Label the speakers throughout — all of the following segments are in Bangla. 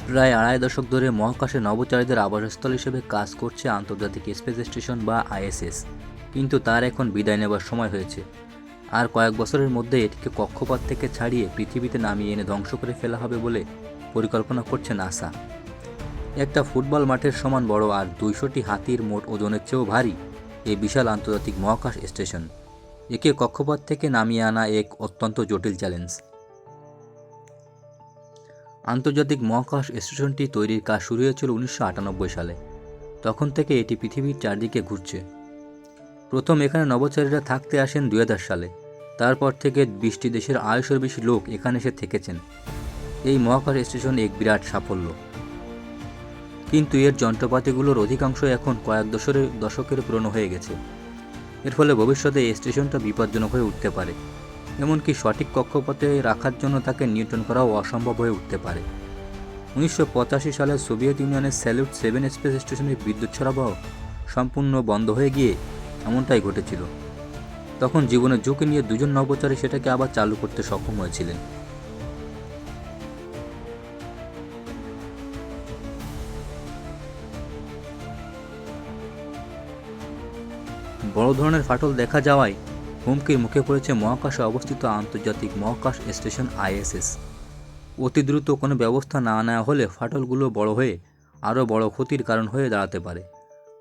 Speaker 1: প্রায় আড়াই দশক ধরে মহাকাশে নভোচারীদের আবাসস্থল হিসেবে কাজ করছে আন্তর্জাতিক স্পেস স্টেশন বা আইএসএস, কিন্তু তার এখন বিদায় নেবার সময় হয়েছে। আর কয়েক বছরের মধ্যে এটিকে কক্ষপথ থেকে ছাড়িয়ে পৃথিবীতে নামিয়ে এনে ধ্বংস করে ফেলা হবে বলে পরিকল্পনা করছে নাসা। একটা ফুটবল মাঠের সমান বড় আর 200টি হাতির মোট ওজনের চেয়েও ভারী এই বিশাল আন্তর্জাতিক মহাকাশ স্টেশন, একে কক্ষপথ থেকে নামিয়ে আনা এক অত্যন্ত জটিল চ্যালেঞ্জ। আন্তর্জাতিক মহাকাশ স্টেশনটি তৈরির কাজ শুরু হয়েছিল 1998 সালে। তখন থেকে এটি পৃথিবীর চারদিকে ঘুরছে। প্রথম এখানে নভোচারীরা থাকতে আসেন 2000 সালে। তারপর থেকে 20টি দেশের 250-এর বেশি লোক এখানে এসে থেকেছেন। এই মহাকাশ স্টেশন এক বিরাট সাফল্য, কিন্তু এর যন্ত্রপাতিগুলোর অধিকাংশ এখন কয়েক দশকের পুরনো হয়ে গেছে। এর ফলে ভবিষ্যতে এই স্টেশনটা বিপজ্জনক হয়ে উঠতে পারে। এমনকি সঠিক কক্ষপথে রাখার জন্য তাকে নিয়ন্ত্রণ করাও অসম্ভব হয়ে উঠতে পারে। 1985 সালে সোভিয়েত ইউনিয়নের স্যালুট 7 স্পেস স্টেশনের বিদ্যুৎ সরবরাহ সম্পূর্ণ বন্ধ হয়ে গিয়ে এমনটাই ঘটেছিল। তখন জীবনের ঝুঁকি নিয়ে দুজন নভোচারী সেটাকে আবার চালু করতে সক্ষম হয়েছিলেন। বড় ধরনের ফাটল দেখা যাওয়ায় হুমকির মুখে পড়েছে মহাকাশে অবস্থিত আন্তর্জাতিক মহাকাশ স্টেশন আইএসএস। অতি দ্রুত কোনো ব্যবস্থা না নেওয়া হলে ফাটলগুলো বড় হয়ে আরও বড় ক্ষতির কারণ হয়ে দাঁড়াতে পারে।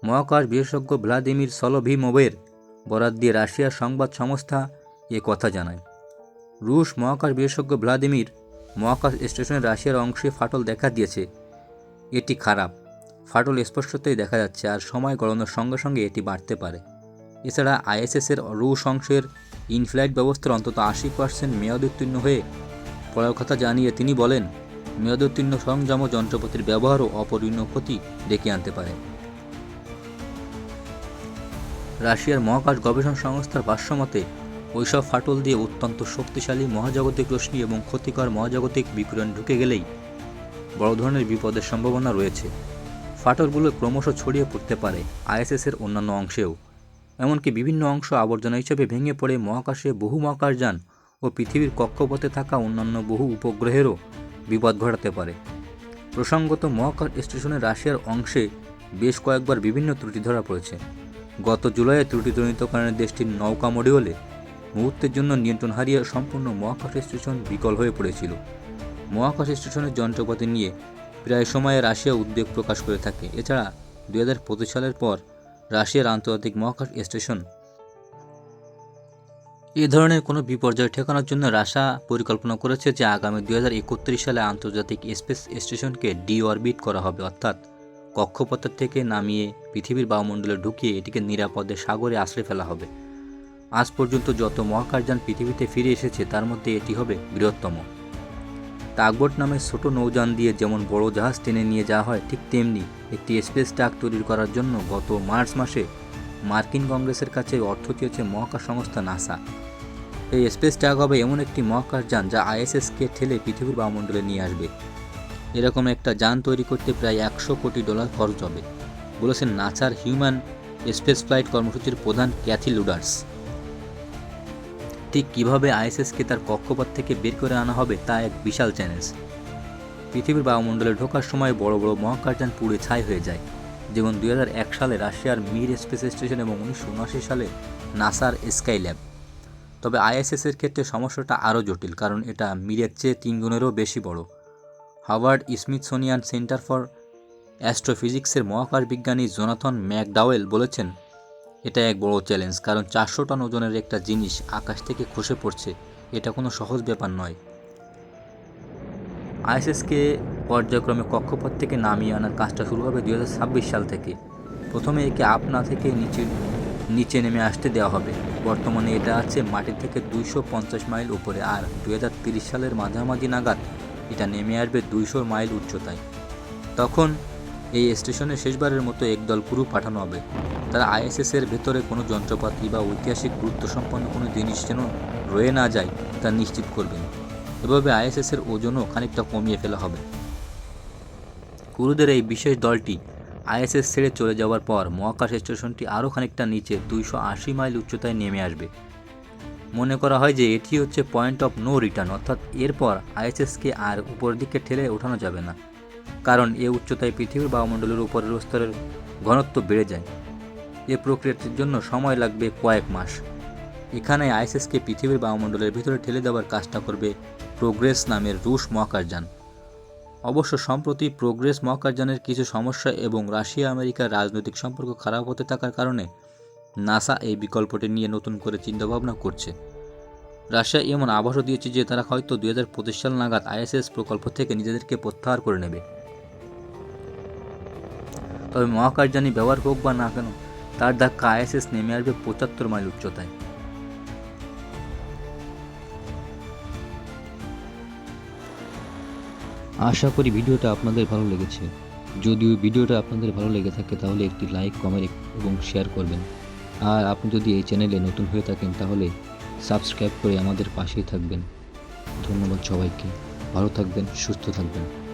Speaker 1: মহাকাশ বিশেষজ্ঞ ভ্লাদিমির সলোভিমোভের বরাত দিয়ে রাশিয়ার সংবাদ সংস্থা এ কথা জানায়। রুশ মহাকাশ বিশেষজ্ঞ ভ্লাদিমির মহাকাশ স্টেশনের রাশিয়ার অংশে ফাটল দেখা দিয়েছে। এটি খারাপ, ফাটল স্পষ্টতই দেখা যাচ্ছে আর সময় গড়ানোর সঙ্গে সঙ্গে এটি বাড়তে পারে। এছাড়া আইএসএসের রুশ অংশের ইনফ্লাইট ব্যবস্থার অন্তত 80% মেয়াদোত্তীর্ণ হয়ে পড়ার কথা জানিয়ে তিনি বলেন, মেয়াদোত্তীর্ণ সরঞ্জাম ও যন্ত্রপাতির ব্যবহারও অপরিণীয় ক্ষতি ডেকে আনতে পারে। রাশিয়ার মহাকাশ গবেষণা সংস্থার ভাষ্যমতে ওইসব ফাটল দিয়ে অত্যন্ত শক্তিশালী মহাজাগতিক রশ্মি এবং ক্ষতিকর মহাজাগতিক বিকিরণ ঢুকে গেলেই বড় ধরনের বিপদের সম্ভাবনা রয়েছে। ফাটলগুলো ক্রমশ ছড়িয়ে পড়তে পারে আইএসএসের অন্যান্য অংশেও। এমনকি বিভিন্ন অংশ আবর্জনা হিসেবে ভেঙে পড়ে মহাকাশে বহু মহাকাশযান ও পৃথিবীর কক্ষপথে থাকা অন্যান্য বহু উপগ্রহেরও বিপদ ঘটাতে পারে। প্রসঙ্গত, মহাকাশ স্টেশনের রাশিয়ার অংশে বেশ কয়েকবার বিভিন্ন ত্রুটি ধরা পড়েছে। গত জুলাইয়ে ত্রুটিজনিত কারণে দেশটির নৌকা মডিউলে মুহূর্তের জন্য নিয়ন্ত্রণ হারিয়ে সম্পূর্ণ মহাকাশ স্টেশন বিকল হয়ে পড়েছিল। মহাকাশ স্টেশনের যন্ত্রপাতি নিয়ে প্রায় সময়ে রাশিয়া উদ্বেগ প্রকাশ করে থাকে। এছাড়া 2025 সালের পর রাশিয়ার আন্তর্জাতিক মহাকাশ স্টেশন এ ধরনের কোনো বিপর্যয় ঠেকানোর জন্য রাশিয়া পরিকল্পনা করেছে যে আগামী 2031 সালে আন্তর্জাতিক স্পেস স্টেশনকে ডিঅরবিট করা হবে, অর্থাৎ কক্ষপথের থেকে নামিয়ে পৃথিবীর বায়ুমণ্ডলে ঢুকিয়ে এটিকে নিরাপদে সাগরে আশ্রয় ফেলা হবে। আজ পর্যন্ত যত মহাকাশযান পৃথিবীতে ফিরে এসেছে তার মধ্যে এটি হবে বৃহত্তম। টাগবোট নামে ছোট নৌযান দিয়ে যেমন বড় জাহাজ টেনে নিয়ে যাওয়া হয়, ঠিক তেমনি একটি স্পেস ট্রাক তৈরি করার জন্য গত মার্চ মাসে মার্কিন কংগ্রেসের কাছে অর্থ চেয়েছে মহাকাশ সংস্থা নাসা। এই স্পেস ট্রাক হবে এমন একটি মহাকাশযান যা আইএসএসকে ঠেলে পৃথিবীর বায়ুমণ্ডলে নিয়ে আসবে। এরকম একটা যান তৈরি করতে প্রায় $100 কোটি খরচ হবে, বলেছেন নাসার হিউম্যান স্পেস ফ্লাইট কর্মসূচির প্রধান ক্যাথি লুডার্স। ঠিক কীভাবে আইএসএসকে তার কক্ষপথ থেকে বের করে আনা হবে তা এক বিশাল চ্যালেঞ্জ। পৃথিবীর বায়ুমণ্ডলে ঢোকার সময় বড় বড় মহাকাশযান পুড়ে ছাই হয়ে যায়, যেমন 2001 সালে রাশিয়ার মির স্পেস স্টেশন এবং 1979 সালে নাসার স্কাইল্যাব। তবে আইএসএসের ক্ষেত্রে সমস্যাটা আরও জটিল, কারণ এটা মিরের চেয়ে 3 গুণেরও বেশি বড়। হার্ভার্ড স্মিথসোনিয়ান সেন্টার ফর অ্যাস্ট্রোফিজিক্সের মহাকাশ বিজ্ঞানী জোনাথন ম্যাকডাওয়েল বলেছেন, এটা এক বড় চ্যালেঞ্জ, কারণ 400 টন ওজনের একটা জিনিস আকাশ থেকে খসে পড়ছে, এটা কোনো সহজ ব্যাপার নয়। আইএসএসকে পর্যায়ক্রমে কক্ষপথ থেকে নামিয়ে আনার কাজটা শুরু হবে 2026 সাল থেকে। প্রথমে একে আপনা থেকে নিচে নেমে আসতে দেওয়া হবে। বর্তমানে এটা আছে মাটি থেকে 250 মাইল উপরে, আর 2030 সালের মাঝামাঝি নাগাদ এটা নেমে আসবে 200 মাইল উচ্চতায়। তখন এই স্টেশনে শেষবারের মতো একদল ক্রু পাঠানো হবে। তারা আইএসএসের ভেতরে কোনো যন্ত্রপাতি বা ঐতিহাসিক গুরুত্বসম্পন্ন কোনো জিনিস যেন রয়ে না যায় তা নিশ্চিত করবেন। এভাবে আইএসএসের ওজনও খানিকটা কমিয়ে ফেলা হবে। ক্রুদের এই বিশেষ দলটি আইএসএস ছেড়ে চলে যাওয়ার পর মহাকাশ স্টেশনটি আরও খানিকটা নিচে 280 মাইল উচ্চতায় নেমে আসবে। মনে করা হয় যে এটি হচ্ছে পয়েন্ট অফ নো রিটার্ন, অর্থাৎ এরপর আইএসএসকে আর উপর দিকে ঠেলে ওঠানো যাবে না। কারণ এ উচ্চতায় পৃথিবীর বায়ুমণ্ডলের উপরের স্তরের ঘনত্ব বেড়ে যায়। এ প্রক্রিয়াটির জন্য সময় লাগবে কয়েক মাস। এখানে আইএসএসকে পৃথিবীর বায়ুমণ্ডলের ভিতরে ঠেলে দেওয়ার কাজটা করবে প্রোগ্রেস নামের রুশ মহাকাশযান। অবশ্য সম্প্রতি প্রোগ্রেস মহাকাশযানের কিছু সমস্যা এবং রাশিয়া আমেরিকার রাজনৈতিক সম্পর্ক খারাপ হতে থাকার কারণে নাসা এই বিকল্পটি নিয়ে নতুন করে চিন্তাভাবনা করছে। রাশিয়া এমন আভাসও দিয়েছে যে তারা হয়তো 2025 সাল নাগাদ আইএসএস প্রকল্প থেকে নিজেদেরকে প্রত্যাহার করে নেবে। তবে মহাকাশযানই ব্যবহার হোক বা না কেন, তার ধাক্কা আইএসএস নেমে আসবে 75 মাইল উচ্চতায়। আশা করি ভিডিওটা আপনাদের ভালো লেগেছে। যদিও ভিডিওটা আপনাদের ভালো লেগে থাকে তাহলে একটি লাইক, কমেন্ট এবং শেয়ার করবেন। আর আপনি যদি এই চ্যানেলে নতুন হয়ে থাকেন তাহলে সাবস্ক্রাইব করে আমাদের পাশেই থাকবেন। ধন্যবাদ সবাইকে। ভালো থাকবেন, সুস্থ থাকবেন।